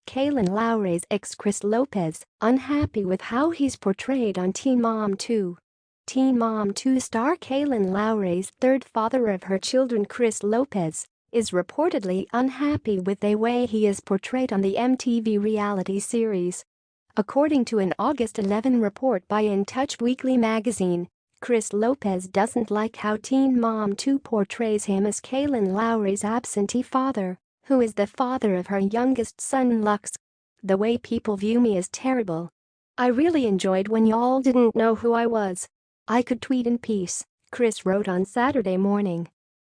Kailyn Lowry's ex Chris Lopez, unhappy with how he's portrayed on Teen Mom 2. Teen Mom 2 star Kailyn Lowry's third father of her children, Chris Lopez, is reportedly unhappy with the way he is portrayed on the MTV reality series. According to an August 11 report by In Touch Weekly magazine, Chris Lopez doesn't like how Teen Mom 2 portrays him as Kailyn Lowry's absentee father, who is the father of her youngest son Lux. "The way people view me is terrible. I really enjoyed when y'all didn't know who I was. I could tweet in peace," Chris wrote on Saturday morning.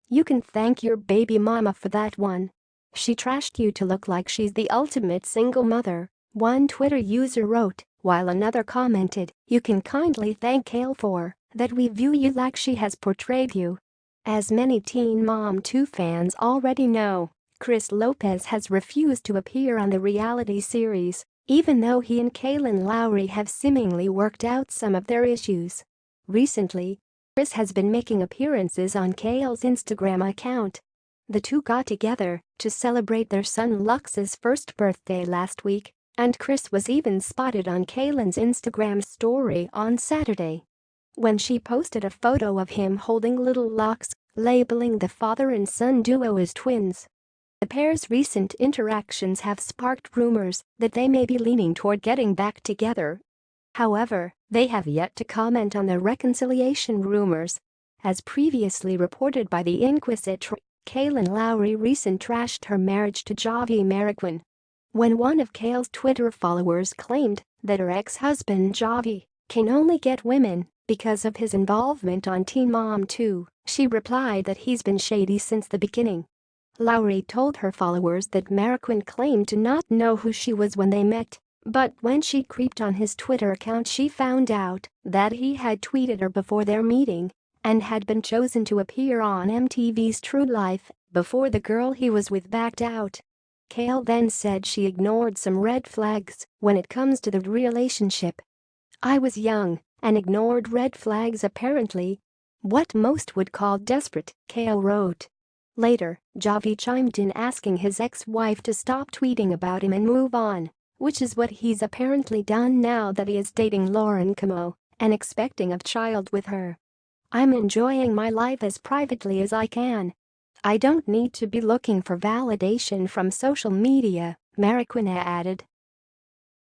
"You can thank your baby mama for that one. She trashed you to look like she's the ultimate single mother," one Twitter user wrote, while another commented, "You can kindly thank Kail for that we view you like she has portrayed you." As many Teen Mom 2 fans already know, Chris Lopez has refused to appear on the reality series, even though he and Kailyn Lowry have seemingly worked out some of their issues. Recently, Chris has been making appearances on Kail's Instagram account. The two got together to celebrate their son Lux's first birthday last week, and Chris was even spotted on Kailyn's Instagram story on Saturday, when she posted a photo of him holding little Lux, labeling the father and son duo as twins. The pair's recent interactions have sparked rumors that they may be leaning toward getting back together. However, they have yet to comment on the reconciliation rumors. As previously reported by the Inquisitor, Kailyn Lowry recently trashed her marriage to Javi Marroquin. When one of Kail's Twitter followers claimed that her ex-husband Javi can only get women because of his involvement on Teen Mom 2, she replied that he's been shady since the beginning. Lowry told her followers that Marroquin claimed to not know who she was when they met, but when she creeped on his Twitter account she found out that he had tweeted her before their meeting and had been chosen to appear on MTV's True Life before the girl he was with backed out. Kail then said she ignored some red flags when it comes to the relationship. "I was young and ignored red flags apparently. What most would call desperate," Kail wrote. Later, Javi chimed in asking his ex-wife to stop tweeting about him and move on, which is what he's apparently done now that he is dating Lauren Como and expecting a child with her. "I'm enjoying my life as privately as I can. I don't need to be looking for validation from social media," Marroquin added.